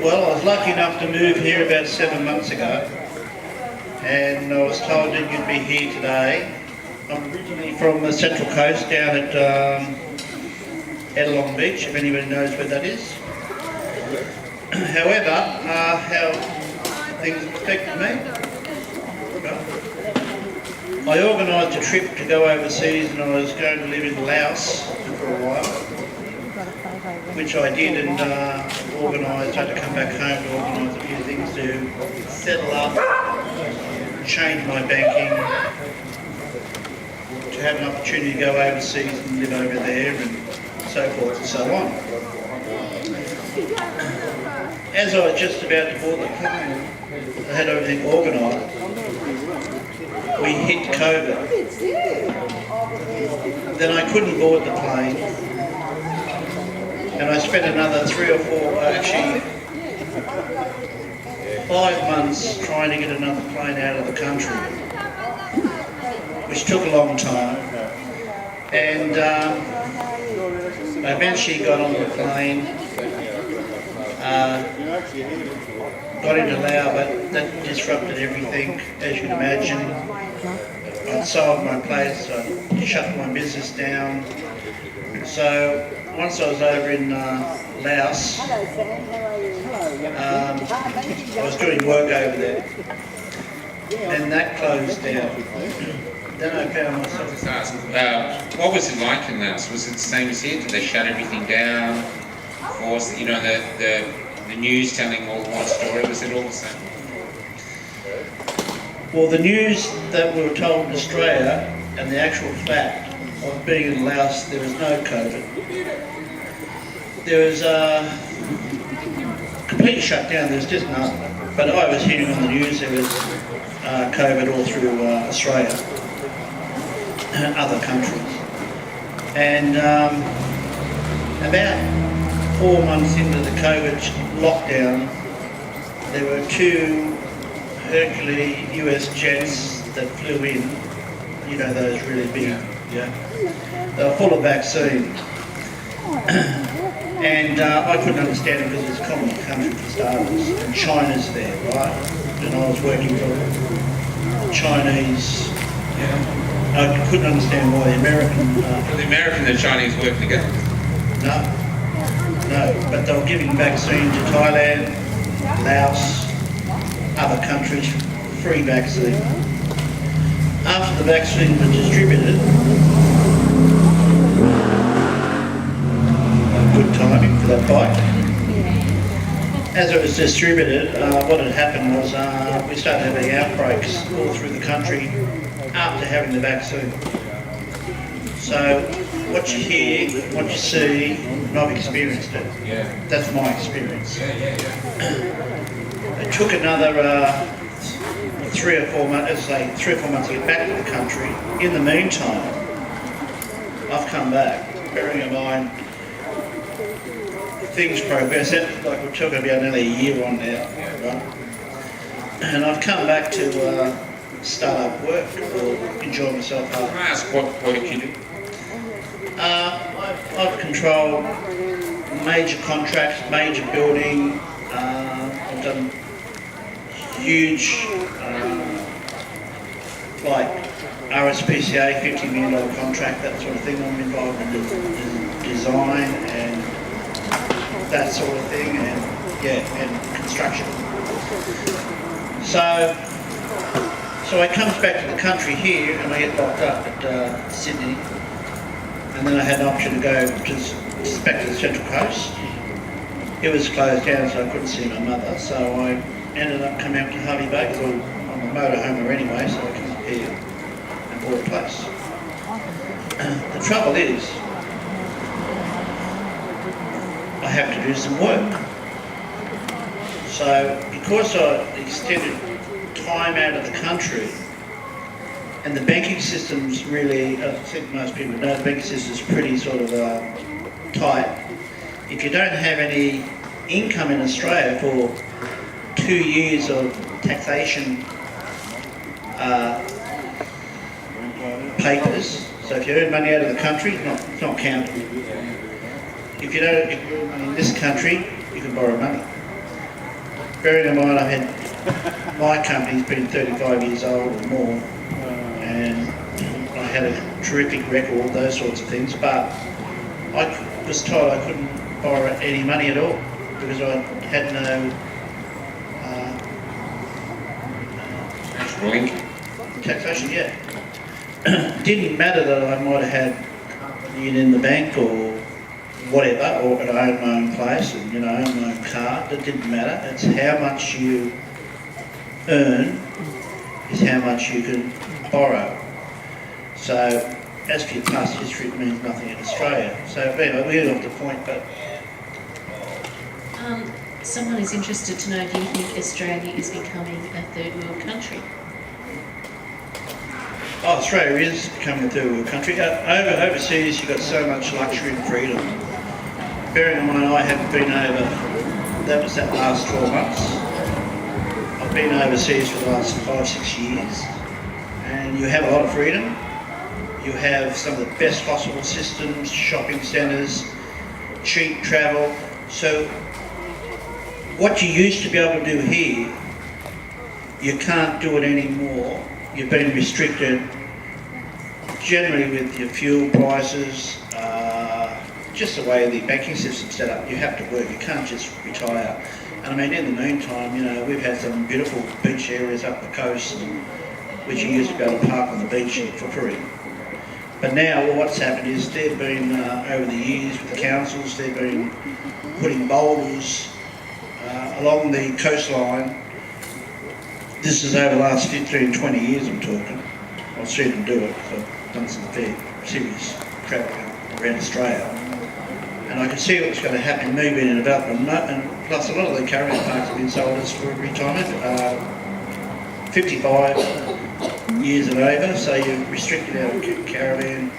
Well, I was lucky enough to move here about 7 months ago, and I was told that you'd be here today. I'm originally from the Central Coast down at Long Beach, if anybody knows where that is. However, how things affected me. I organised a trip to go overseas, and I was going to live in Laos for a while, which I did, and organised. I had to come back home to organise a few things to settle up, change my banking, to have an opportunity to go overseas and live over there, and so forth and so on. As I was just about to board the plane, I had everything organised. We hit COVID. Then I couldn't board the plane, and I spent another 3 or 4, actually 5 months trying to get another plane out of the country, which took a long time. And I eventually got on the plane, got into Laos, but that disrupted everything, as you can imagine. I'd sold my place, I shut my business down. So once I was over in Laos, I was doing work over there, and that closed down. Then I found myself. What was it like in Laos? Was it the same as here? Did they shut everything down? Or was, you know, the news telling all one story? Was it all the same? Well, the news that we were told in Australia, and the actual fact of being in Laos, there was no COVID. There was completely shut down. There was just none. But I was hearing on the news there was COVID all through Australia and other countries. And about 4 months into the COVID lockdown, there were 2 Hercules US jets that flew in, you know, those really big, yeah. They were full of vaccine. And I couldn't understand it because it's a communist country for starters, and China's there, right? And I was working for Chinese, I couldn't understand why the American... the American and the Chinese work together? No, but they were giving vaccine to Thailand, Laos, other countries, free vaccine. After the vaccine was distributed, good timing for that bike. As it was distributed, what had happened was we started having outbreaks all through the country after having the vaccine. So what you hear, what you see, and I've experienced it. Yeah. That's my experience. Yeah. It took another 3 or 4 months, let's say 3 or 4 months to get back to the country. In the meantime, I've come back, bearing in mind things progress. Like we're talking about nearly a year on now, right? And I've come back to start up work or enjoy myself up. Can I ask what work you do? I've controlled major contracts, major building. I've done huge, like RSPCA, $50 million contract, that sort of thing. I'm involved in the design and that sort of thing, and construction. So I comes back to the country here, and I get locked up at Sydney, and then I had an option to go back to the Central Coast. It was closed down, so I couldn't see my mother, so I ended up coming up to Hervey because I'm a motorhomer anyway, so I came up here and bought a place. The trouble is, I have to do some work. So because I extended time out of the country, and the banking system's really, I think most people know, the banking system's pretty sort of tight. If you don't have any income in Australia for 2 years of taxation papers, so if you earn money out of the country, it's not counted. If you earn money in this country, you can borrow money. bearing in mind my company's been 35 years old or more, and I had a terrific record, those sorts of things, but I was told I couldn't borrow any money at all because I had no Link. taxation, yeah. Didn't matter that I might have had it in the bank or whatever, or I own my own place and own my own car. That didn't matter. It's how much you earn is how much you can borrow. So as for your past history, it means nothing in Australia. So anyway, we're off the point, but Someone is interested to know, do you think Australia is becoming a third world country? Australia is becoming a third world country. Overseas, you've got so much luxury and freedom. Bearing in mind, I haven't been over. That was that last 12 months. I've been overseas for the last 5-6 years, and you have a lot of freedom. You have some of the best hospital systems, shopping centres, cheap travel. So what you used to be able to do here, you can't do it anymore. You've been restricted generally with your fuel prices, just the way the banking system's set up. You have to work, you can't just retire. And I mean, in the meantime, we've had some beautiful beach areas up the coast, which you used to be able to park on the beach for free. But now what's happened is they've been, over the years with the councils, they've been putting boulders along the coastline. This is over the last 15, 20 years I'm talking. I've seen them do it, so I've done some fair serious travel around Australia. And I can see what's going to happen, me being in development, and plus a lot of the caravan parks have been sold as for retirement, 55 years and over, so you're restricted out of caravan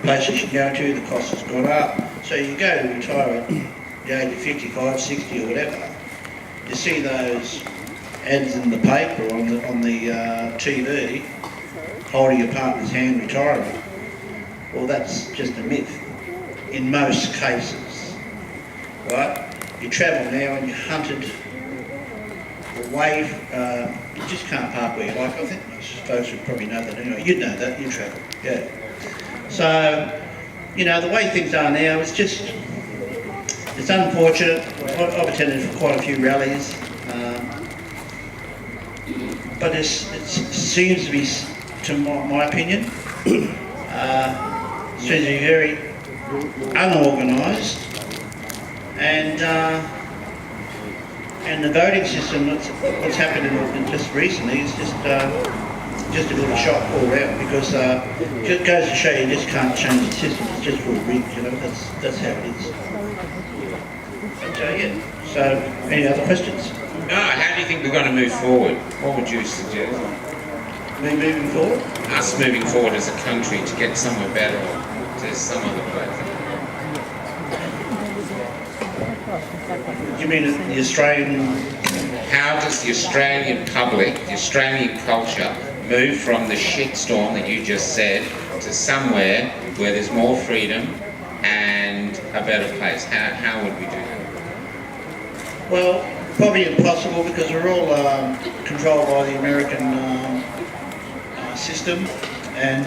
places you can go to, the cost has gone up, so you go to retire at the age of 55, 60 or whatever. You see those ads in the paper or on the TV, holding your partner's hand retiring. Well, that's just a myth in most cases, right? You travel now and you're hunted away, you just can't park where you like. I think most folks would probably know that anyway. You'd know that, you travel, yeah. So, the way things are now, it's unfortunate. I've attended for quite a few rallies, but it seems to be, to my opinion, seems to be very unorganised, and the voting system, what's happened just recently is just a bit of a shock all round, because it just goes to show you just can't change the system. It's just full rigged, that's how it is. But yeah, so any other questions? No, how do you think we're going to move forward? What would you suggest? Me moving forward? Us moving forward as a country to get somewhere better or to some other place. You mean the Australian? How does the Australian public, the Australian culture, move from the shitstorm that you just said to somewhere where there's more freedom and a better place? How would we do that? Well, probably impossible, because we're all controlled by the American system, and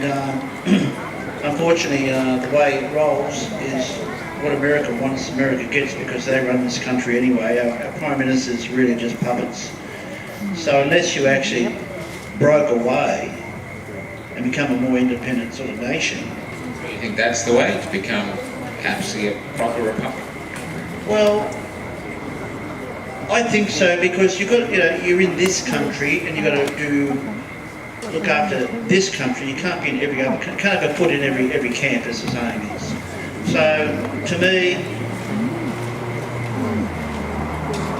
unfortunately the way it rolls is what America wants, America gets, because they run this country anyway. Our Prime Minister's really just puppets. So unless you actually broke away and become a more independent sort of nation. Do you think that's the way to become absolutely a proper republic? Well, I think so, because you've got, you're in this country and you've got to look after this country. You can't be in every other, can't have a foot in every camp, as the saying is. So, to me,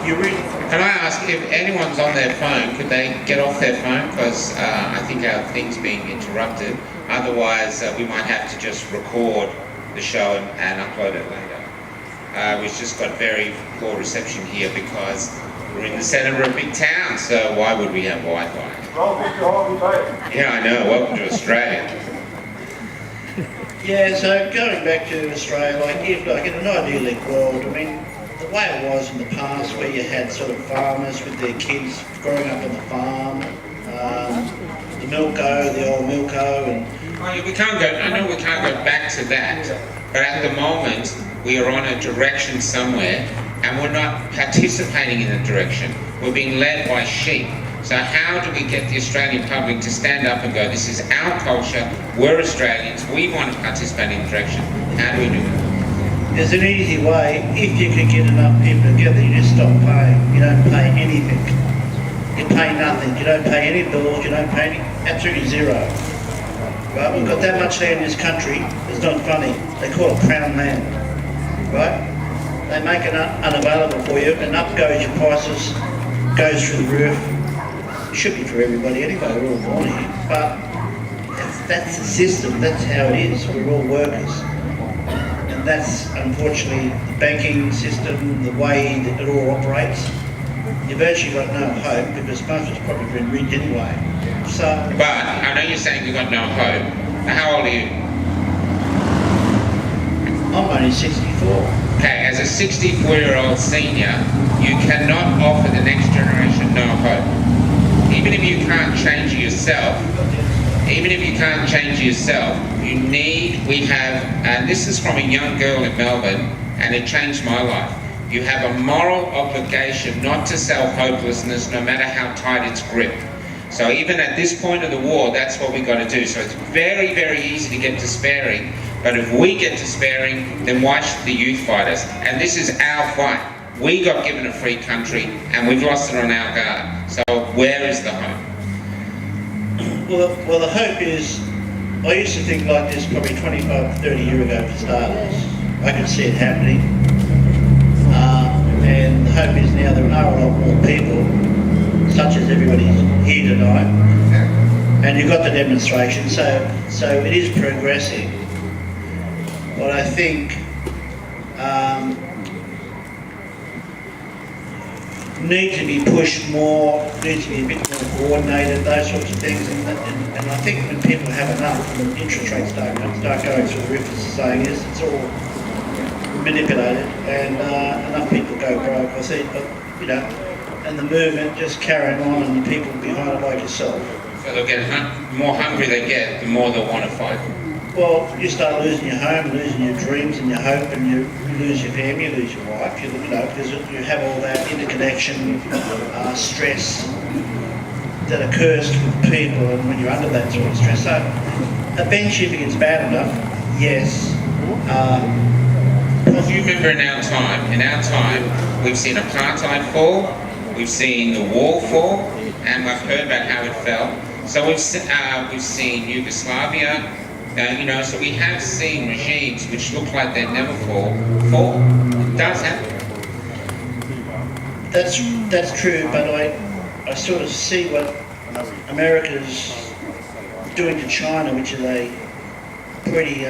you're in. Can I ask, if anyone's on their phone, could they get off their phone? Because I think our thing's being interrupted. Otherwise, we might have to just record the show and upload it later. We've just got very poor reception here because we're in the centre of a big town, so why would we have Wi-Fi? Yeah, I know. Welcome to Australia. Yeah, so going back to Australia, like in an idyllic world, I mean, the way it was in the past, where you had sort of farmers with their kids growing up on the farm, the milko, the old milko, and Oh, yeah, we can't go. I know we can't go back to that, but at the moment we are on a direction somewhere, and we're not participating in the direction. We're being led by sheep. So how do we get the Australian public to stand up and go, this is our culture, we're Australians, we want to participate in the direction? How do we do that? there's an easy way. If you can get enough people together, you just stop paying. You don't pay anything. You pay nothing. You don't pay any bills. You don't pay any, absolutely zero. Right? We've got that much land in this country. It's not funny. They call it crown land. Right? They make it unavailable for you, and up goes your prices, goes through the roof. It should be for everybody anyway. We're all born here, but that's the system. That's how it is. We're all workers. And that's unfortunately the banking system, the way that it all operates. You've actually got no hope because most of it's probably been rigged anyway. So, But I know you're saying we've got no hope. How old are you? I'm only 64. Okay, as a 64-year-old senior, you cannot offer the next generation no hope. Even if you can't change yourself, we have, and this is from a young girl in Melbourne, and it changed my life. You have a moral obligation not to sell hopelessness no matter how tight it's gripped. So even at this point of the war, that's what we've got to do. So it's very, very easy to get despairing, but if we get despairing, then why should the youth fight us? And this is our fight. We got given a free country, and we've lost it on our guard. So where is the hope? Well, the hope is, I used to think like this probably 25, 30 years ago for starters. I could see it happening. And the hope is now there are a lot more people, such as everybody's here tonight. And you've got the demonstration, so it is progressing. But I think need to be pushed more, needs to be a bit more coordinated, those sorts of things. And I think when people have enough, and interest rates start going through the roof, as the saying is, it's all manipulated, and enough people go broke. I see, and the movement just carrying on, and the people behind it like yourself. So they'll get more hungry they get, the more they'll want to fight. Well, you start losing your home, losing your dreams and your hope, and you lose your family, you lose your wife, because you have all that interconnection, stress that occurs with people, and when you're under that sort of stress. So eventually, if it gets bad enough, yes. If you remember in our time, we've seen apartheid fall, we've seen the wall fall, and we've heard about how it fell. So we've seen Yugoslavia. So we have seen regimes which look like they never fall. It does happen. That's true, but I sort of see what America's doing to China, which is a pretty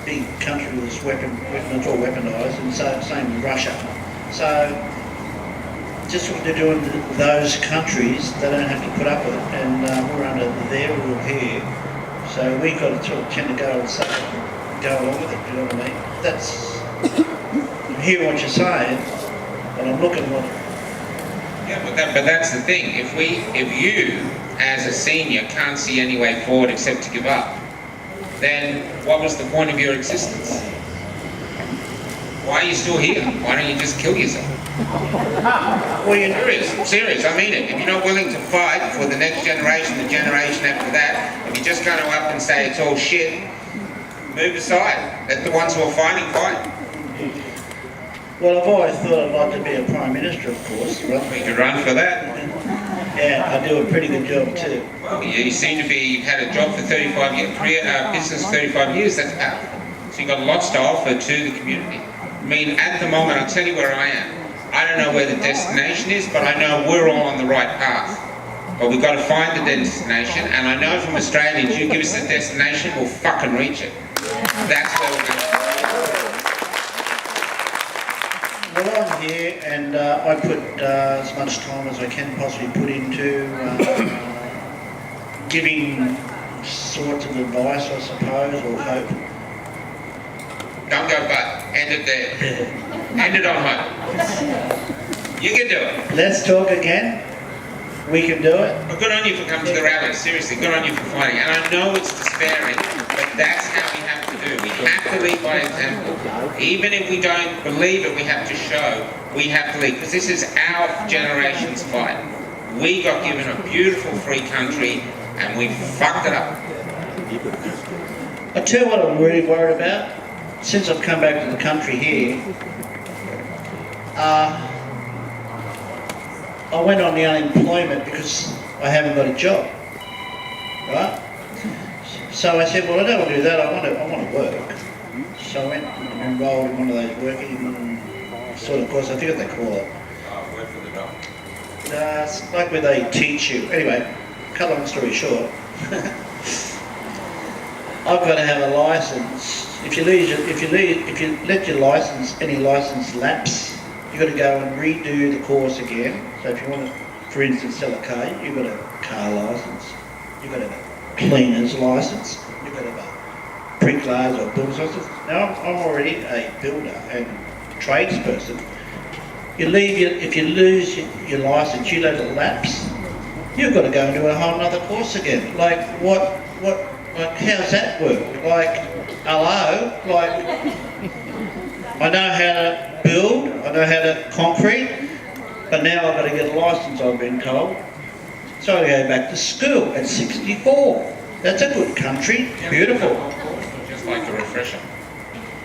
big country with its it's all weaponized, and so same with Russia. So just what they're doing to those countries, they don't have to put up with it, and we're under their rule here. So we've got to sort of tend to go along with it, you know what I mean? I'm hearing what you're saying, and I'm looking what... Yeah, but that's the thing. If you, as a senior, can't see any way forward except to give up, then what was the point of your existence? Why are you still here? Why don't you just kill yourself? Well, I'm serious, I mean it. If you're not willing to fight for the next generation, the generation after that, if you're just going to up and say it's all shit, move aside. Let the ones who are fighting fight. Well, I've always thought I'd like to be a Prime Minister, of course. We could run for that. Yeah, I do a pretty good job too. Well, you seem to be, you've had a job for 35 years, business 35 years, that's powerful. So you've got lots to offer to the community. I mean, at the moment, I'll tell you where I am. I don't know where the destination is, but I know we're all on the right path. But we've got to find the destination, and I know from Australians, you give us the destination, we'll fucking reach it. That's where we're going. Well, I'm here, and I put as much time as I can possibly put into giving sorts of advice, I suppose, or hope. Don't go but. End it there. End it on hope. You can do it. Let's talk again. We can do it. Well, good on you for coming to the rally. Seriously, good on you for fighting. And I know it's despairing, but that's how we have to do. We have to lead by example. Even if we don't believe it, we have to show. We have to lead, because this is our generation's fight. We got given a beautiful free country, and we fucked it up. I tell you what I'm really worried about. Since I've come back to the country here, I went on the unemployment because I haven't got a job, right? So I said, well, I don't want to do that. I want to work. So I went and enrolled in one of those working sort of courses. I forget what they call it. Work for the dog. It's like where they teach you. Anyway, cut long story short, I've got to have a license. If you let your license, any license lapse, you've got to go and redo the course again. So if you want to, for instance, sell a car, you've got a car license, you've got a cleaner's license, you've got a bricklayer's or builder's license. Now I'm already a builder and tradesperson. If you lose your license, you let it lapse, you've got to go and do a whole other course again. Like how's that work? Like, hello? Like, I know how to build, I know how to concrete, but now I've got to get a license, I've been told. So I go back to school at 64. That's a good country, beautiful. Just like a refresher.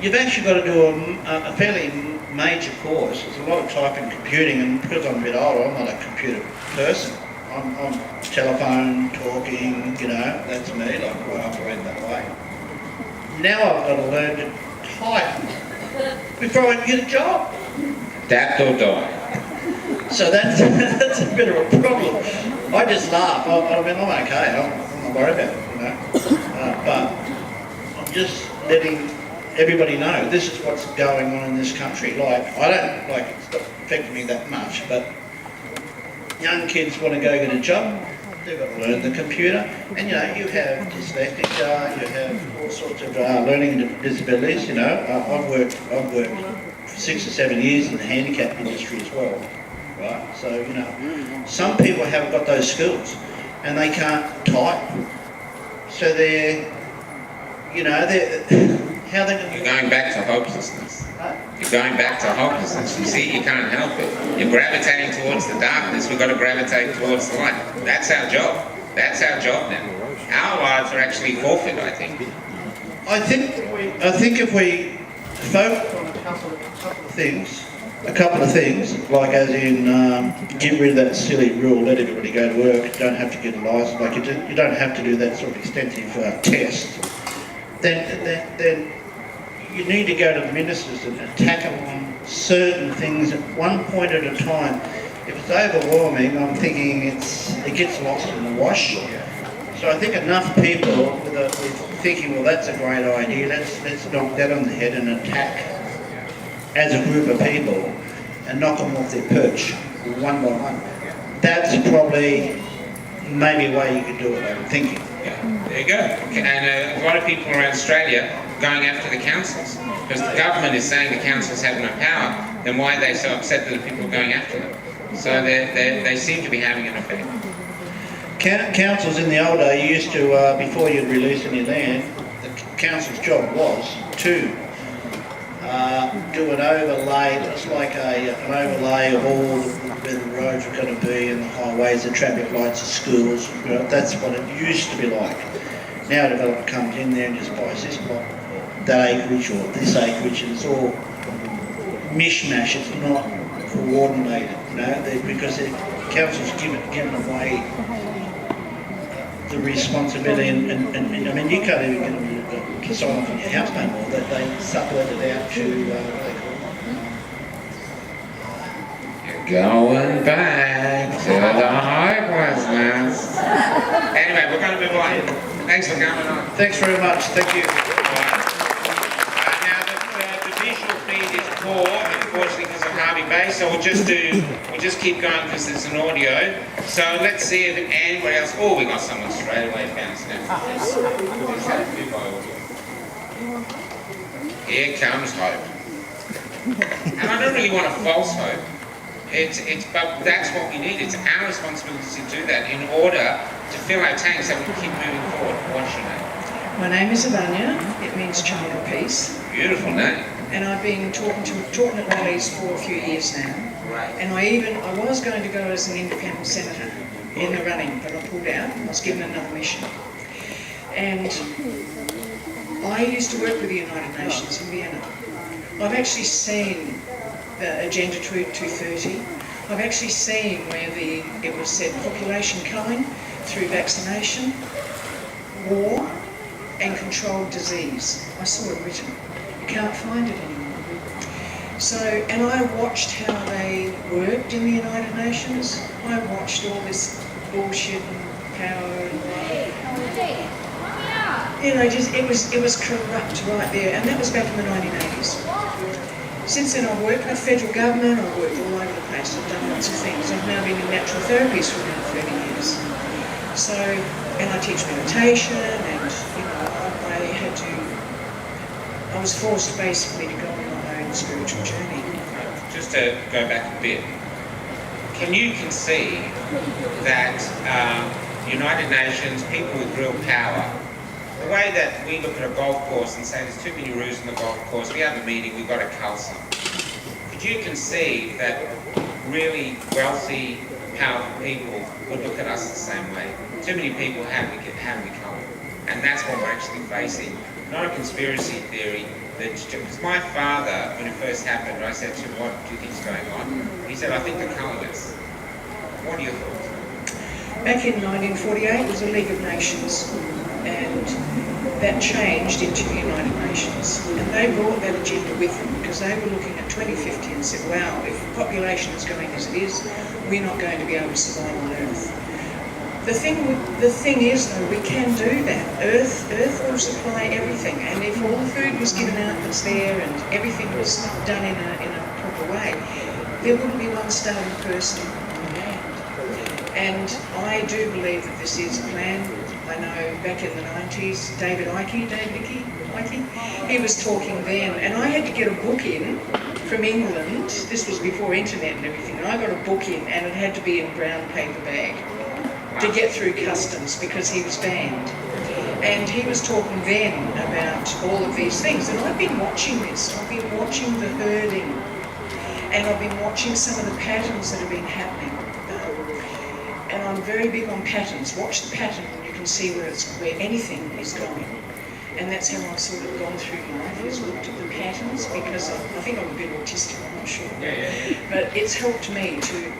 You've actually got to do a fairly major course. There's a lot of typing, computing, and because I'm a bit older, I'm not a computer person. I'm telephone, talking, you know, that's me, like I operate that way. Now I've got to learn to type before I can get a job. Adapt or die. So that's a bit of a problem. I just laugh. I mean, I'm okay. I'm not worried about it, you know. But I'm just letting everybody know this is what's going on in this country. Like, I don't, like, it's not affecting me that much, but young kids want to go get a job, they've got to learn the computer, and you know, you have dyslexic, you have all sorts of learning disabilities, you know. I've worked for 6 or 7 years in the handicap industry as well, right? So, you know, some people haven't got those skills, and they can't type, so they're, you know, how they You're going back to hopelessness. You're going back to hopelessness. You see, you can't help it. You're gravitating towards the darkness. We've got to gravitate towards the light. That's our job. That's our job now. Our lives are actually forfeit, I think. I think if we focus on a couple of things, like as in get rid of that silly rule, let everybody go to work, don't have to get a license, like you don't have to do that sort of extensive test, then you need to go to the ministers and attack them on certain things at one point at a time. If it's overwhelming, I'm thinking it gets lost in the wash. So I think enough people with thinking, well, that's a great idea, let's knock that on the head and attack as a group of people and knock them off their perch one by one. That's probably maybe a way you could do it, I'm thinking. Yeah, there you go. And a lot of people around Australia going after the councils, because the government is saying the councils have no power, then why are they so upset that the people are going after them? So they seem to be having an effect. Councils in the old day used to, before you'd release any land, the council's job was to do an overlay, it's like an overlay of all where the roads were going to be and the highways, the traffic lights, the schools, you know, that's what it used to be like. Now a developer comes in there and just buys this block, that acreage or this acreage, and it's all mishmash, it's not coordinated, you know, because the council's given away the responsibility and I mean, you can't even get them to sign off on your house no more, that they sublet it out to, what they call it? Going back to the hopelessness. Anyway, we're going to move on. Thanks for coming on. Thanks very much, thank you. Now the visual feed is poor, unfortunately, because of Hervey Bay, so we'll just keep going because there's an audio. So let's see if anybody else. Oh, we got someone straight away bouncing out. Here comes hope. And I don't really want a false hope. But that's what we need. It's our responsibility to do that in order to fill our tanks so we can keep moving forward. What's your name? My name is Avanya. It means child of peace. Beautiful name. And I've been talking at rallies for a few years now. Right. And I was going to go as an independent senator in the running, but I pulled out. I was given another mission. And I used to work with the United Nations in Vienna. I've actually seen the Agenda 230. I've actually seen where it was said population culling through vaccination, war, and controlled disease. I saw it written. You can't find it anymore. So, and I watched how they worked in the United Nations. I watched all this bullshit and power and, it was corrupt right there, and that was back in the 1980s. Since then I've worked in the federal government, I've worked all over the place, I've done lots of things. I've now been in natural therapies for about 30 years. So, and I teach meditation, and I was forced basically to go on my own spiritual journey. Just to go back a bit, can you conceive that United Nations, people with real power, the way that we look at a golf course and say there's too many rules in the golf course, we have a meeting, we've got to cull some. Could you conceive that really wealthy, powerful people would look at us the same way? Too many people have we cull? And that's what we're actually facing. Not a conspiracy theory. Because my father, when it first happened, I said to him, what do you think is going on? He said, I think they're culling us. What are your thoughts? Back in 1948 it was a League of Nations, and that changed into the United Nations. And they brought that agenda with them because they were looking at 2050 and said, wow, if the population is going as it is, we're not going to be able to survive on Earth. The thing is, though, we can do that. Earth will supply everything, and if all the food was given out that's there and everything was done in a proper way, there wouldn't be one starving person on land. And I do believe that this is a plan. I know back in the 90s, David Icke, he was talking then, and I had to get a book in from England. This was before internet and everything. And I got a book in, and it had to be in a brown paper bag to get through customs because he was banned. And he was talking then about all of these things. And I've been watching this. I've been watching the herding. And I've been watching some of the patterns that have been happening. And I'm very big on patterns. Watch the pattern and you can see where anything is going. And that's how I've sort of gone through life, is looked at the patterns, because I think I'm a bit autistic, I'm not sure. But it's helped me to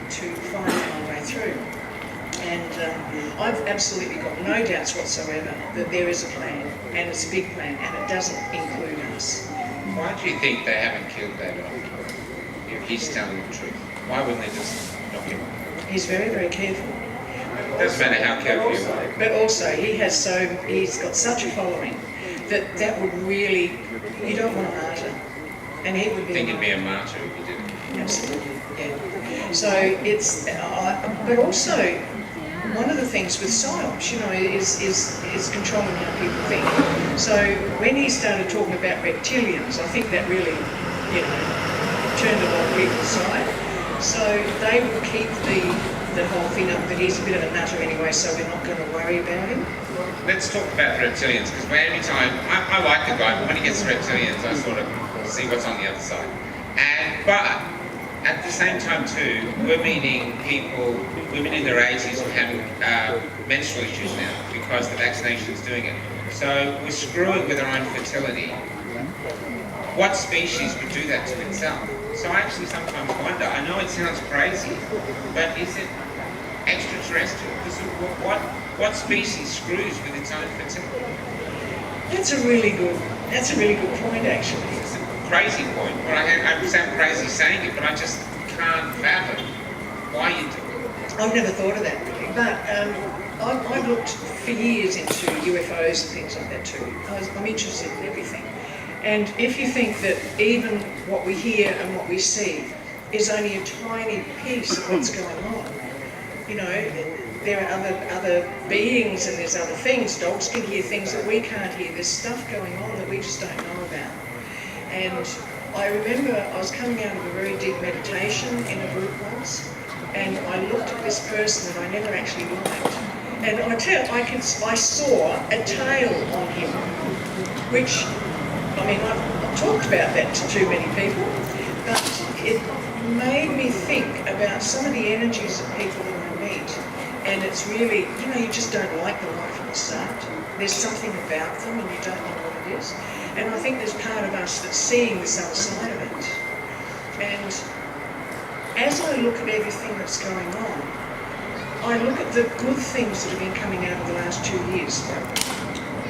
find my way through. And I've absolutely got no doubts whatsoever that there is a plan, and it's a big plan, and it doesn't include us. Why do you think they haven't killed that old? If he's telling the truth, why wouldn't they just knock him off? He's very, very careful. It doesn't matter how careful you are. But also, he's got such a following that would really, you don't want a martyr. And he would be. I think he'd be a martyr if he did it. Absolutely, yeah. So it's, but also, one of the things with psyops, is controlling how people think. So when he started talking about reptilians, I think that really, turned a lot of people's side. So they will keep the whole thing up that he's a bit of a nutter anyway, so we're not going to worry about him. Let's talk about the reptilians, because every time, I like the guy, but when he gets the reptilians, I sort of see what's on the other side. But at the same time too, we're meeting people, women in their 80s who have menstrual issues now because the vaccination is doing it. So we're screwing with our own fertility. What species would do that to itself? So I actually sometimes wonder, I know it sounds crazy, but is it extraterrestrial? What species screws with its own fertility? That's a really good point, actually. It's a crazy point. Well, I sound crazy saying it, but I just can't fathom why you do it. I've never thought of that really, but I've looked for years into UFOs and things like that too. I'm interested in everything. And if you think that even what we hear and what we see is only a tiny piece of what's going on, there are other beings and there's other things. Dogs can hear things that we can't hear. There's stuff going on that we just don't know about. And I remember I was coming out of a very deep meditation in a group once, and I looked at this person that I never actually liked. And I saw a tail on him, which, I mean, I've talked about that to too many people, but it made me think about some of the energies of people that I meet. And it's really, you just don't like them right from the start. There's something about them and you don't know what it is. And I think there's part of us that's seeing this other side of it. And as I look at everything that's going on, I look at the good things that have been coming out of the last 2 years.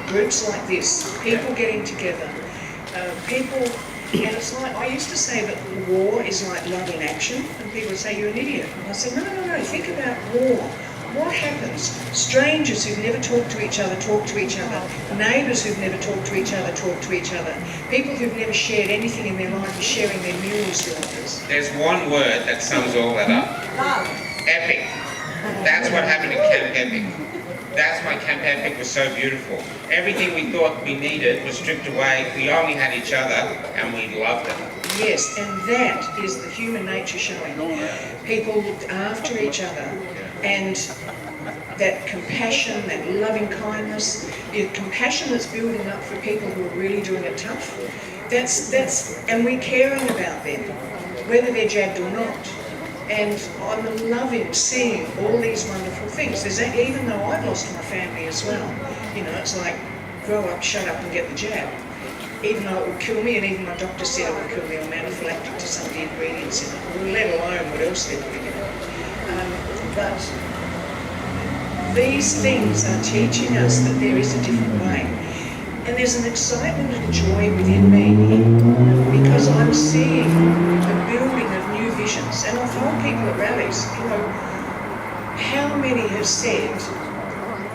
Groups like this, people getting together, people, and it's like, I used to say that war is like love in action, and people would say, you're an idiot. And I said, no, think about war. What happens? Strangers who've never talked to each other talk to each other. Neighbours who've never talked to each other talk to each other. People who've never shared anything in their life are sharing their meals with others. There's one word that sums all that up. Love. Epic. That's what happened in Camp Epic. That's why Camp Epic was so beautiful. Everything we thought we needed was stripped away. We only had each other and we loved it. Yes, and that is the human nature showing. People looked after each other, and that compassion, that loving kindness, the compassion that's building up for people who are really doing it tough, and we're caring about them, whether they're jabbed or not. And I'm loving seeing all these wonderful things. Even though I've lost my family as well, it's like, grow up, shut up and get the jab. Even though it would kill me, and even my doctor said it would kill me, I'm anaphylactic to some of the ingredients in it, let alone what else they're putting in it. But these things are teaching us that there is a different way. And there's an excitement and joy within me because I'm seeing the building of new visions. And I've told people at rallies, how many have said,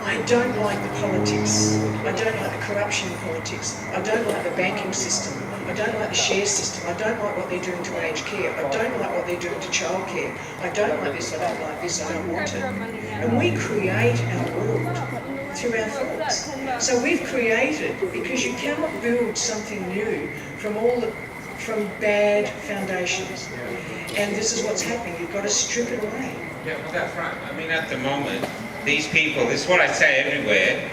I don't like the politics, I don't like the corruption in politics, I don't like the banking system, I don't like the share system, I don't like what they're doing to aged care, I don't like what they're doing to childcare, I don't like this, I don't like this, I don't want it. And we create our world through our thoughts. So we've created, because you cannot build something new from bad foundations. And this is what's happening, you've got to strip it away. Yeah, well, that's right. I mean, at the moment, these people, this is what I say everywhere,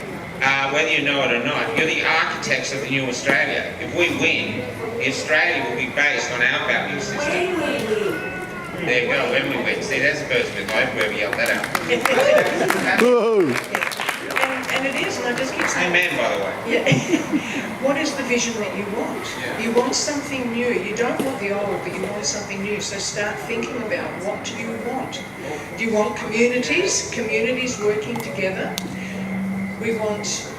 whether you know it or not, you're the architects of the new Australia. If we win, Australia will be based on our value system. There you go, when we win. See, there's a burst of life, whoever yelled that out. And it is, and I just keep saying... Amen, by the way. Yeah. What is the vision that you want? Yeah. You want something new. You don't want the old, but you want something new. So start thinking about, what do you want? Do you want communities? Communities working together? We want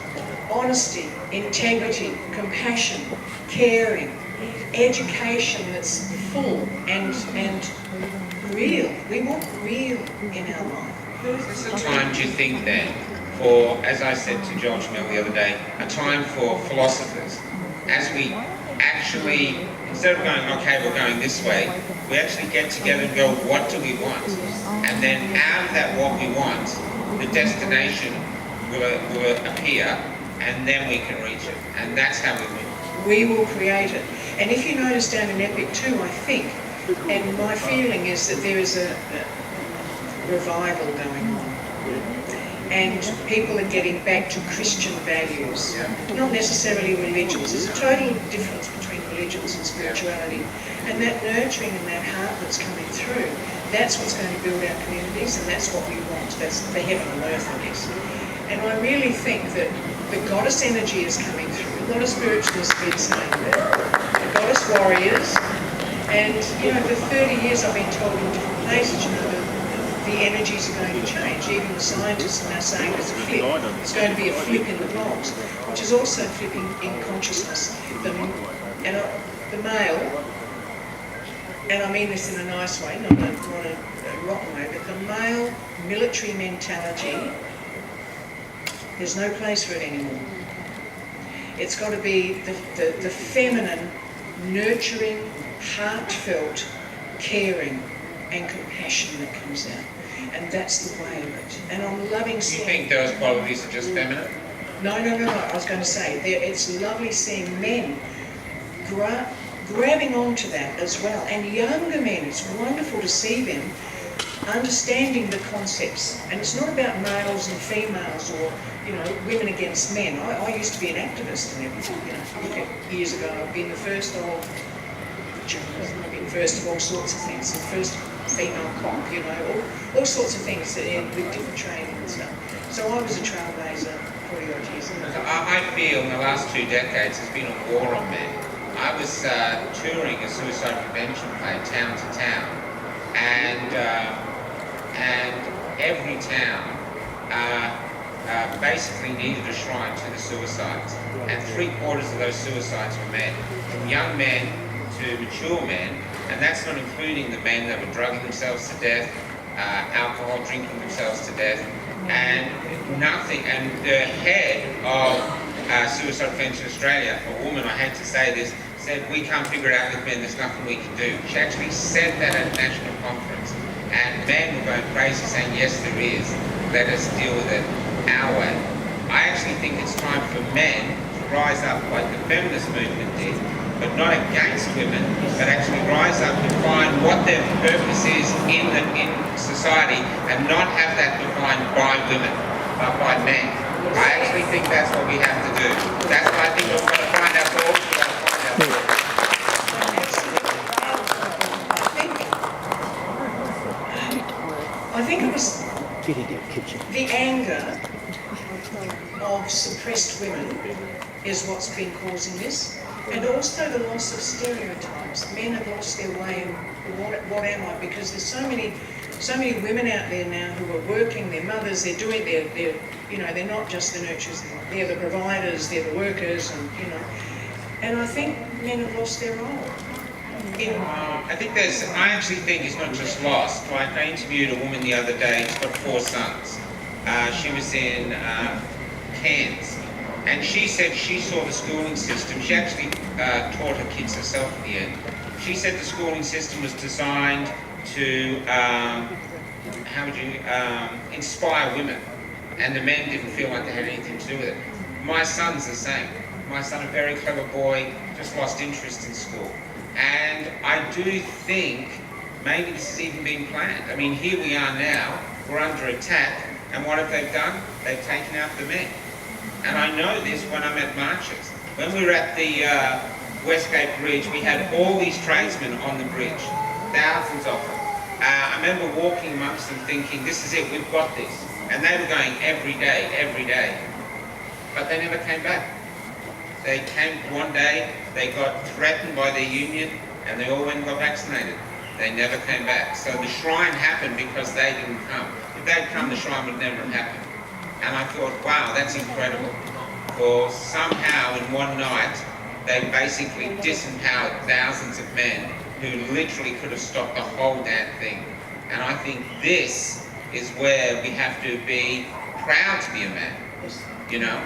honesty, integrity, compassion, caring, education that's full and real. We want real in our life. Is this a time, do you think then, for, as I said to John Schmill the other day, a time for philosophers, as we actually, instead of going, okay, we're going this way, we actually get together and go, what do we want? And then out of that what we want, the destination will appear, and then we can reach it. And that's how we win. We will create it. And if you notice down in Epic too, I think, and my feeling is that there is a revival going on. And people are getting back to Christian values, not necessarily religions. There's a total difference between religions and spirituality. And that nurturing and that heart that's coming through, that's what's going to build our communities, and that's what we want. That's the heaven on earth, I guess. And I really think that the goddess energy is coming through. A lot of spiritualists have been saying that. The goddess warriors. And, for 30 years I've been told in different places, the energies are going to change. Even the scientists are now saying there's a flip. It's going to be a flip in the box, which is also flipping in consciousness. The male, and I mean this in a nice way, not a rotten way, but the male military mentality, there's no place for it anymore. It's got to be the feminine, nurturing, heartfelt, caring and compassion that comes out. And that's the way of it. And I'm loving seeing... You think those qualities are just feminine? No. I was going to say, it's lovely seeing men grabbing onto that as well. And younger men, it's wonderful to see them understanding the concepts. And it's not about males and females or, you know, women against men. I used to be an activist and everything, you know. Look at years ago, I've been the first of journalism, I've been first of all sorts of things, the first female cop, you know, all sorts of things with different training and stuff. So I was a trailblazer 40 odd years ago. I feel in the last 2 decades there's been a war on men. I was touring a suicide prevention play town to town, and every town basically needed a shrine to the suicides, and 3/4 of those suicides were men, from young men to mature men, and that's not including the men that were drugging themselves to death, alcohol, drinking themselves to death, and nothing. And the head of Suicide Prevention Australia, a woman, I hate to say this, said, "We can't figure it out with men, there's nothing we can do." She actually said that at a national conference, and men were going crazy saying, "Yes, there is, let us deal with it our way." I actually think it's time for men to rise up like the feminist movement did, but not against women, but actually rise up and find what their purpose is in society, and not have that defined by women, but by men. I actually think that's what we have to do. That's what I think we've got to find out for. I think it was the anger of suppressed women is what's been causing this, and also the loss of stereotypes. Men have lost their way in what am I? Because there's so many women out there now who are working. They're mothers. They're doing. They're you know, they're not just the nurturers. They're the providers. They're the workers, and you know. And I think men have lost their role. I actually think it's not just lost. Like, I interviewed a woman the other day. She's got 4 sons. She was in Cairns, and she said she saw the schooling system. She actually taught her kids herself at the end. She said the schooling system was designed to inspire women, and the men didn't feel like they had anything to do with it. My son's the same. My son, a very clever boy, just lost interest in school. And I do think maybe this has even been planned. I mean, here we are now, we're under attack, and what have they done? They've taken out the men. And I know this when I'm at marches. When we were at the Westgate Bridge, we had all these tradesmen on the bridge, thousands of them. I remember walking amongst them thinking, this is it, we've got this. And they were going every day. But they never came back. They came one day, they got threatened by their union, and they all went and got vaccinated. They never came back. So the shrine happened because they didn't come. If they'd come, the shrine would never have happened. And I thought, wow, that's incredible. For somehow in one night, they basically disempowered thousands of men who literally could have stopped the whole damn thing. And I think this is where we have to be proud to be a man. You know?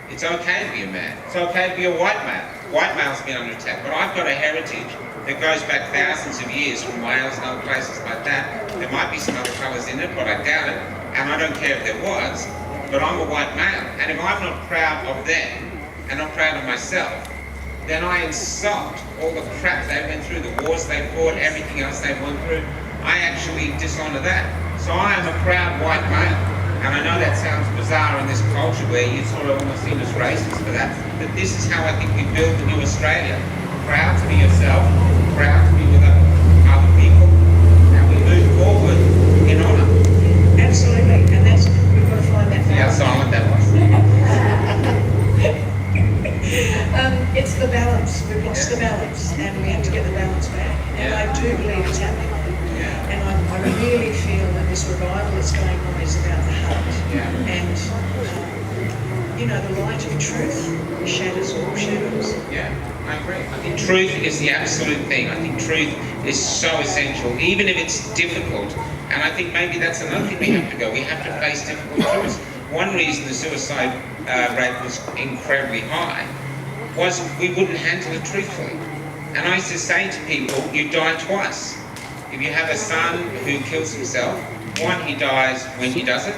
It's okay to be a man. It's okay to be a white male. White males been under attack, but I've got a heritage that goes back thousands of years from Wales and other places like that. There might be some other colours in it, but I doubt it. And I don't care if there was, but I'm a white male. And if I'm not proud of them, and not proud of myself, then I insult all the crap they went through, the wars they fought, everything else they went through. I actually dishonour that. So I am a proud white male. And I know that sounds bizarre in this culture where you're sort of almost seen as racist for that, but this is how I think we build the new Australia. Proud to be yourself, proud to be with other people, and we move forward in honour. Absolutely, and that's, we've got to find that balance. See how silent that was? It's the balance, we've lost the balance, and we have to get the balance back. And I do believe it's happening. And I really feel that this revival that's going on is about the heart. And, you know, the light of truth shatters all shadows. Yeah, I agree. I think truth is the absolute thing. I think truth is so essential, even if it's difficult. And I think maybe that's another thing we have to go. We have to face difficult truths. One reason the suicide rate was incredibly high was we wouldn't handle it truthfully. And I used to say to people, you die twice. If you have a son who kills himself, 1, he dies when he does it,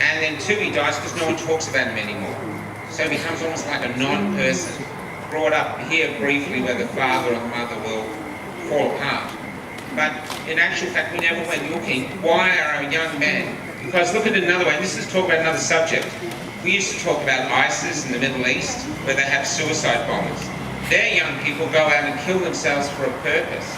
and then 2, he dies because no one talks about him anymore. So he becomes almost like a non-person. brought up here briefly where the father or the mother will fall apart. But in actual fact, we never went looking, why are our young men? Because look at another way, this is talk about another subject. We used to talk about ISIS in the Middle East, where they have suicide bombers. Their young people go out and kill themselves for a purpose.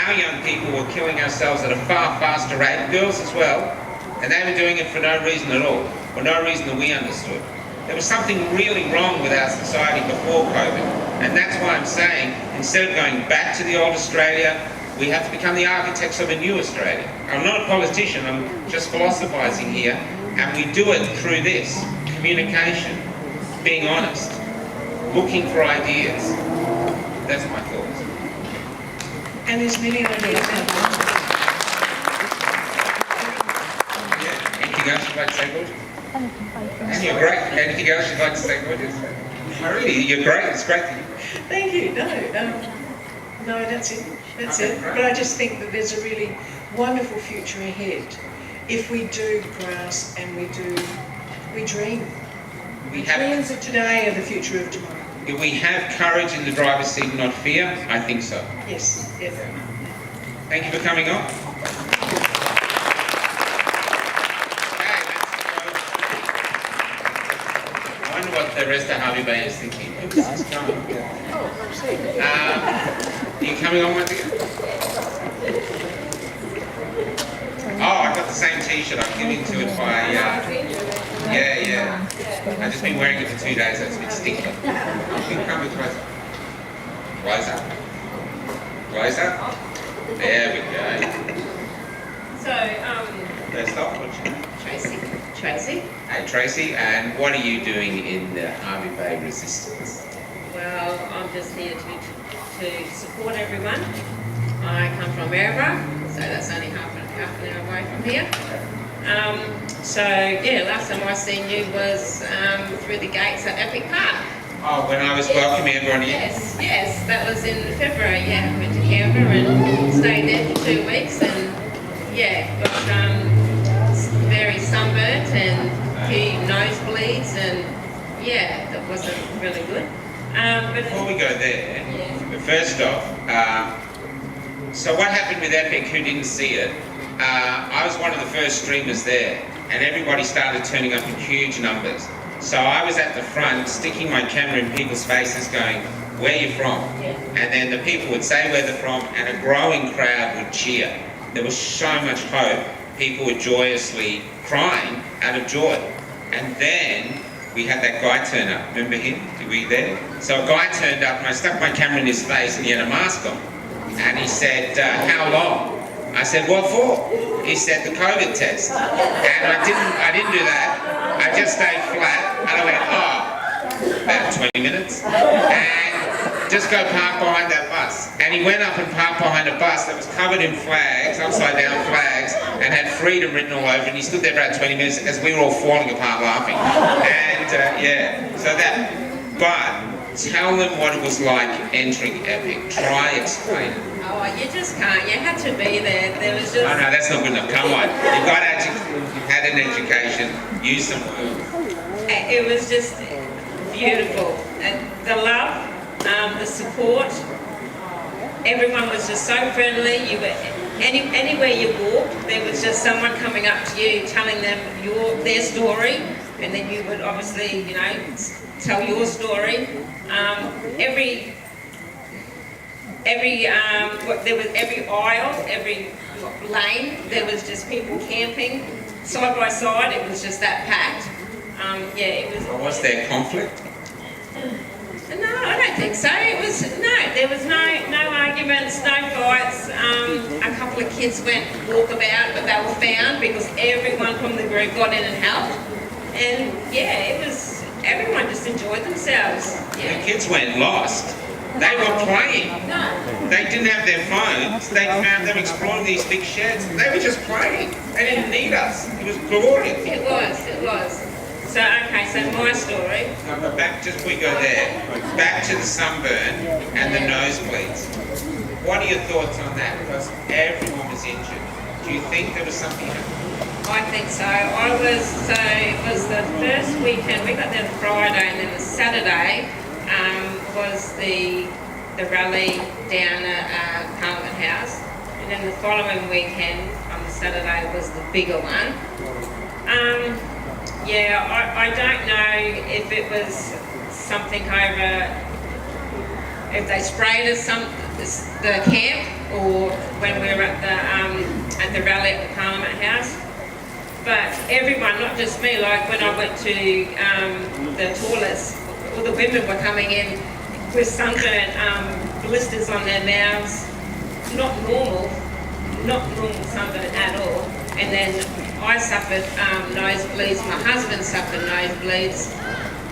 Our young people were killing ourselves at a far faster rate, girls as well, and they were doing it for no reason at all, for no reason that we understood. There was something really wrong with our society before COVID, and that's why I'm saying, instead of going back to the old Australia, we have to become the architects of a new Australia. I'm not a politician, I'm just philosophising here, and we do it through this, communication, being honest, looking for ideas. That's my thoughts. And there's many ideas out there. Yeah. Anything else you'd like to say, Gorgeous? And you're great. Anything else you'd like to say, Gorgeous? Oh, really? You're great. It's great. Thank you. No, that's it. That's it. But I just think that there's a really wonderful future ahead if we do grasp and we dream. We The dreams of today are the future of tomorrow. If we have courage in the driver's seat, not fear, I think so. Yes, yes. Thank you for coming on. I wonder what the rest of Hervey Bay is thinking. Are you coming on once again? Oh, I got the same T-shirt. I'm giving to it by, yeah. I've just been wearing it for 2 days, so it's a bit sticky. You can come a bit closer. Closer. Closer. There we go. So, First off, what's your name? Tracy. Hey Tracy, and what are you doing in the Hervey Bay Resistance? Well, I'm just here to support everyone. I come from Hervey, so that's only half an hour away from here. So yeah, last time I seen you was through the gates at Epic Park. Oh, when I was welcoming everyone here? Yes, that was in February. Yeah, I went to Canberra and stayed there for 2 weeks, and yeah, got very sunburnt and a few nosebleeds, and yeah, that wasn't really good. But Before we go there, yeah. first off, so what happened with Epic, who didn't see it? I was one of the first streamers there, and everybody started turning up in huge numbers. So I was at the front, sticking my camera in people's faces going, where are you from? Yeah. And then the people would say where they're from, and a growing crowd would cheer. There was so much hope. People were joyously crying out of joy. And then we had that guy turn up. Remember him? Were you there? So a guy turned up, and I stuck my camera in his face, and he had a mask on. And he said, how long? I said, what for? He said, the COVID test. And I didn't do that. I just stayed flat. And I went, oh, about 20 minutes. And just go park behind that bus. And he went up and parked behind a bus that was covered in flags, upside down flags, and had freedom written all over it. And he stood there for about 20 minutes as we were all falling apart laughing. And yeah, so that, but tell them what it was like entering Epic. Try explain it. Oh, you just can't. You had to be there. There was just. Oh no, that's not good enough. Come on. You've had an education. Use some words. It was just beautiful. And the love, the support. Everyone was just so friendly. You were anywhere you walked, there was just someone coming up to you, telling them their story, and then you would obviously, tell your story. There was every aisle, every lane, there was just people camping side by side. It was just that packed. It was. Was there conflict? No, I don't think so. There was no arguments, no fights. A couple of kids went walkabout, but they were found because everyone from the group got in and helped. And everyone just enjoyed themselves. Yeah. The kids weren't lost. They were playing. No. They didn't have their phones. They found them exploring these big sheds. They were just playing. They didn't need us. It was glorious. It was. So, okay, so my story. No, but back, just before we go there, back to the sunburn and the nosebleeds. What are your thoughts on that? Because everyone was injured. Do you think there was something happening? I think so. It was the first weekend. We got there the Friday, and then the Saturday was the rally down at Parliament House, and then the following weekend on the Saturday was the bigger one. I don't know if it was something over, if they sprayed us the camp, or when we were at the rally at the Parliament House. But everyone, not just me, like when I went to the toilets, all the women were coming in with sunburnt blisters on their mouths, not normal sunburn at all. And then I suffered nosebleeds, my husband suffered nosebleeds.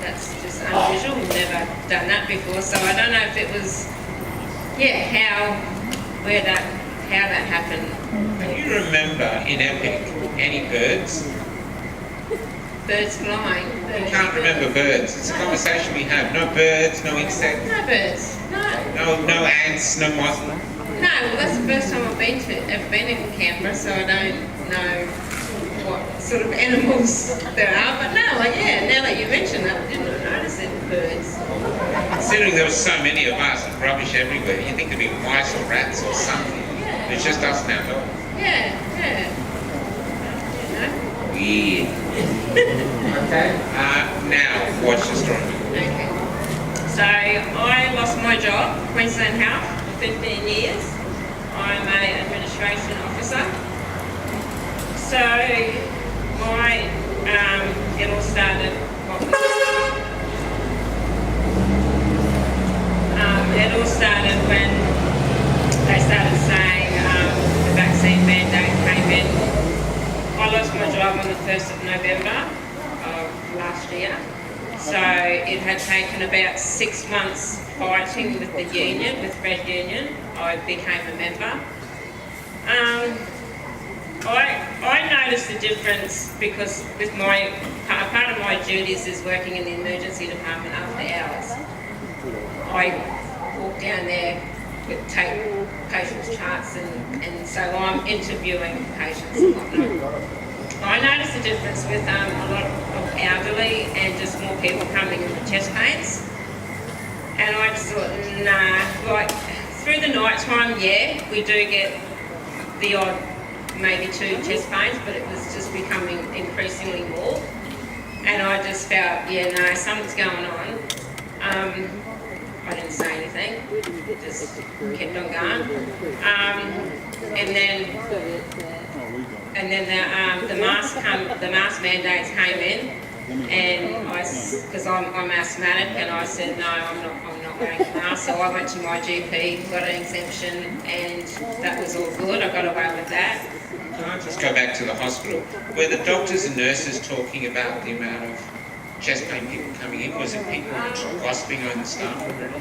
That's just unusual, never done that before. So I don't know if it was, how that happened. Can you remember in Epic any birds? Birds flying. I can't remember birds. It's a conversation we have. No birds, no insects. No birds. No ants, no moths. No, well that's the first time I've been in Canberra, so I don't know what sort of animals there are. But no, now that you mention that, I didn't notice any birds. Considering there were so many of us and rubbish everywhere, you'd think there'd be mice or rats or something. It's just us now, though. Yeah. Weird. Okay. Now, what's your story? Okay. So I lost my job, Queensland Health, for 15 years. I'm an administration officer. So it all started. It all started when they started saying the vaccine mandate came in. I lost my job on the 1st of November of last year. So it had taken about 6 months fighting with the union, with Red Union. I became a member. I noticed the difference because with part of my duties is working in the emergency department after hours. I walk down there with tape patients' charts and so I'm interviewing patients and whatnot. I noticed a difference with a lot of elderly and just more people coming in with chest pains. And I just thought, nah, like through the night time, we do get the odd maybe 2 chest pains, but it was just becoming increasingly more. And I just felt, something's going on. I didn't say anything, just kept on going. And then the mask mandates came in, and because I'm asthmatic, and I said no, I'm not wearing a mask. So I went to my GP, got an exemption, and that was all good. I got away with that. Can I just go back to the hospital? Were the doctors and nurses talking about the amount of chest pain people coming in? Was it people gossiping on the staff already?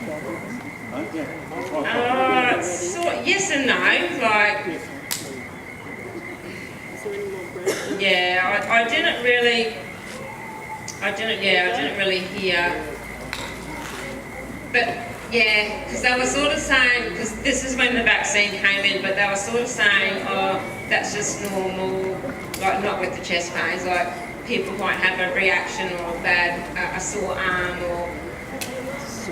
Yes and no. I didn't really hear. But because they were sort of saying, because this is when the vaccine came in, but they were sort of saying, oh, that's just normal, like not with the chest pains, like people might have a reaction or a sore arm or, I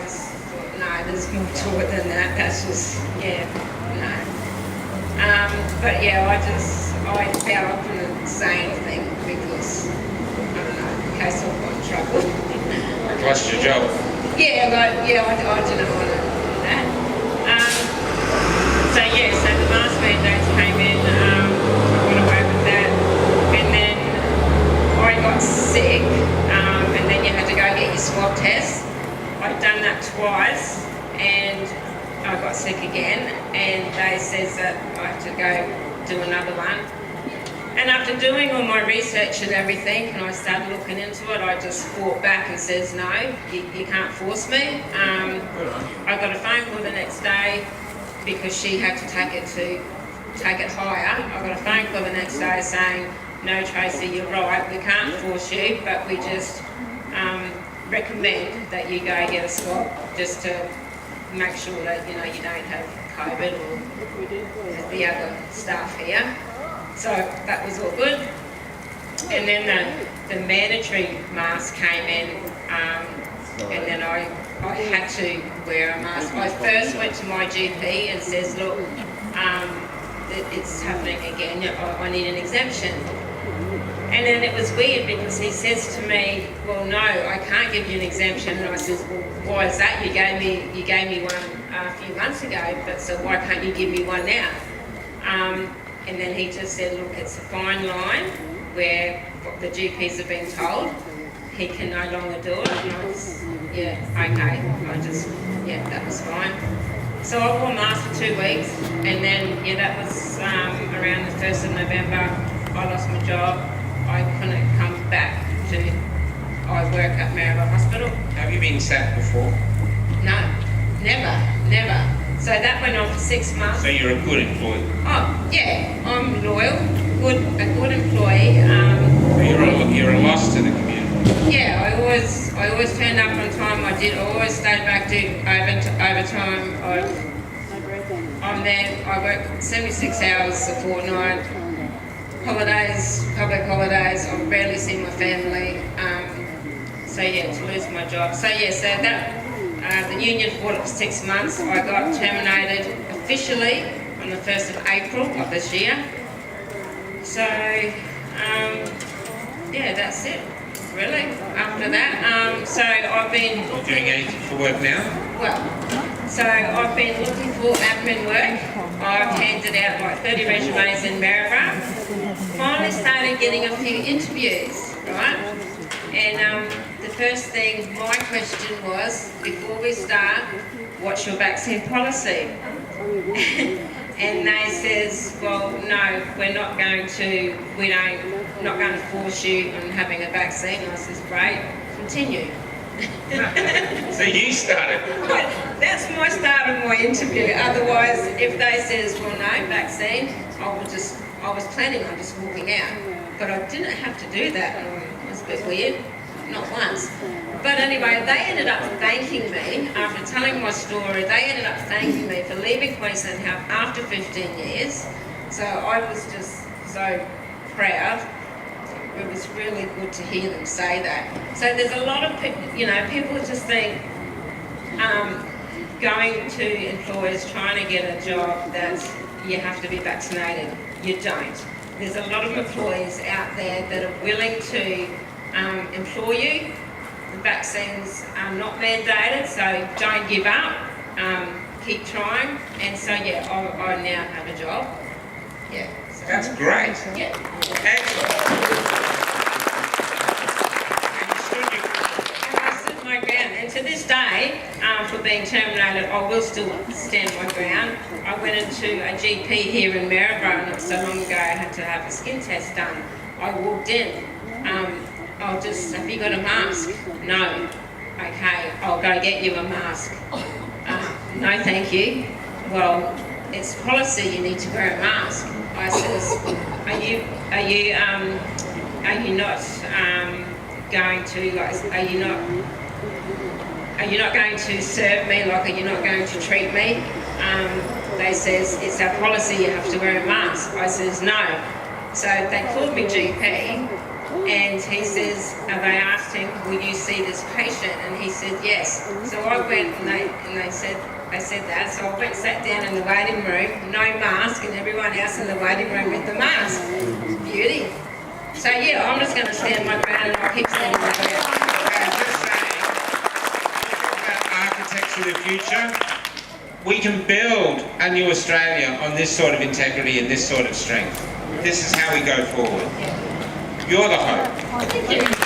just thought, no, there's more to it than that, that's just, no. I felt I couldn't say anything because, I don't know, in case I got in trouble. Lost your job? I didn't want to do that. So the mask mandates came in, I got away with that, and then I got sick, and then you had to go get your swab test. I'd done that twice, and I got sick again, and they said that I have to go do another one. And after doing all my research and everything, and I started looking into it, I just fought back and says, no, you can't force me. I got a phone call the next day because she had to take it higher. I got a phone call the next day saying, no, Tracy, you're right, we can't force you, but we just recommend that you go get a swab just to make sure that you don't have COVID or the other staff here. So that was all good. And then the mandatory mask came in, and then I I had to wear a mask. I first went to my GP and says, look, it's happening again, I need an exemption. And then it was weird because he says to me, well, no, I can't give you an exemption. And I says, well, why is that? You gave me one a few months ago, but so why can't you give me one now? And then he just said, look, it's a fine line where the GPs have been told he can no longer do it. And I was, yeah, okay. That was fine. So I wore a mask for 2 weeks, and then, that was around the 1st of November, I lost my job. I couldn't come back I work at Maribor Hospital. Have you been sacked before? No, never. So that went on for 6 months. So you're a good employee? Oh, yeah, I'm loyal, a good employee. You're a loss to the community. Yeah, I always turned up on time. I always stayed back to overtime. I'm there. I work 76 hours a fortnight. Holidays, public holidays. I rarely see my family. To lose my job. So that the union fought it for 6 months. I got terminated officially on the 1st of April of this year. So that's it. Really. After that, so I've been doing anything for work now? Well, so I've been looking for admin work. I've handed out like 30 resumes in Maribor. Finally started getting a few interviews, right? And the first thing, my question was, before we start, what's your vaccine policy? And they says, well, no, we're not going to force you on having a vaccine. And I says, great, continue. So you started? That's my start of my interview. Otherwise, if they says, well, no, vaccine, I was planning on just walking out. But I didn't have to do that. It was a bit weird, not once. But anyway, they ended up thanking me, after telling my story, they ended up thanking me for leaving Queensland Health after 15 years. So I was just so proud. It was really good to hear them say that. So there's a lot of people, people just think going to employers trying to get a job that you have to be vaccinated. You don't. There's a lot of employees out there that are willing to employ you. The vaccines are not mandated, so don't give up. Keep trying. And so, I now have a job. Yeah. So. That's great. Yeah. Excellent. I stood my ground, and to this day, for being terminated, I will still stand my ground. I went into a GP here in Maribor not so long ago. I had to have a skin test done. I walked in. Have you got a mask? No. Okay, I'll go get you a mask. No, thank you. Well, it's policy. You need to wear a mask. I says, are you not going to are you not going to serve me? Like, are you not going to treat me? They says, it's our policy, you have to wear a mask. I says, no. So they called me GP, and he says, they asked him, will you see this patient? And he said, yes. So I went, and they said that. So I went, sat down in the waiting room, no mask, and everyone else in the waiting room with the mask. Beauty. So I'm just going to stand my ground, and I'll keep standing my ground. Architects of the future, we can build a new Australia on this sort of integrity and this sort of strength. This is how we go forward. You're the hope. Thank you.